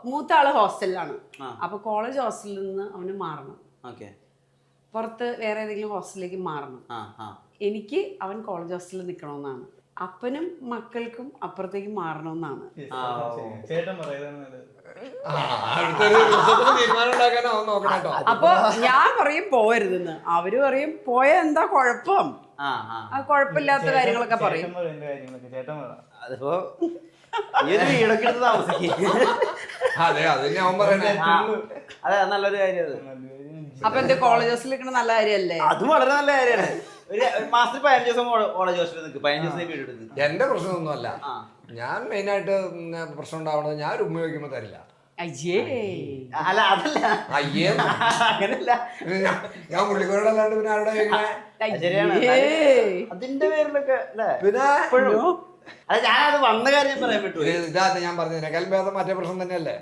മൂത്ത ആള് ഹോസ്റ്റലിലാണ്. അപ്പൊ കോളേജ് ഹോസ്റ്റലിൽ നിന്ന് അവന് മാറണം. പുറത്ത് വേറെ ഏതെങ്കിലും ഹോസ്റ്റലിലേക്ക് മാറണം. എനിക്ക് അവൻ കോളേജ് ഹോസ്റ്റലിൽ നിൽക്കണമെന്നാണ്. അപ്പനും മക്കൾക്കും അപ്പുറത്തേക്ക് മാറണമെന്നാണ്. അപ്പൊ ഞാൻ പറയും പോവരുതെന്ന്, അവര് പറയും പോയ എന്താ കുഴപ്പം, ആ കുഴപ്പമില്ലാത്ത കാര്യങ്ങളൊക്കെ പറയും. അതിപ്പോ വീടൊക്കെ എടുത്ത് താമസിക്കും. അതെ, അത് ഞാൻ പറയണേ. അതെ, നല്ലൊരു കാര്യം അത്. അപ്പൊ എന്റെ കോളേജ് ഹോസ്റ്റലിൽ നിൽക്കണ നല്ല കാര്യമല്ലേ? അത് വളരെ നല്ല കാര്യമാണ്. ഒരു മാസത്തിൽ 15 ദിവസം കോളേജ് ഹോസ്റ്റലിൽ നിൽക്കും, 15 ദിവസം വീട് എടുക്കും. എന്റെ പ്രശ്നമൊന്നുമല്ല. ഞാൻ മെയിനായിട്ട് പ്രശ്നം ഉണ്ടാവണത് ഞാൻ ഒരു ഉമ്മ വയ്ക്കുമ്പോ തരില്ല. അയ്യേ, അല്ല അതല്ല, അയ്യേ അങ്ങനല്ല. ഞാൻ പുള്ളിക്കോടെ അല്ലാണ്ട് പിന്നെ ആരുടെ ശരിയാണ്. അതിന്റെ പേരിലൊക്കെ അല്ലേ? പിന്നെ അല്ല, ഞാനത് വന്ന കാര്യം പറയാൻ പറ്റുമോ? ഇതാ ഞാൻ പറഞ്ഞതിനേക്കാൾ ഭേദം മറ്റേ പ്രശ്നം തന്നെയല്ലേ.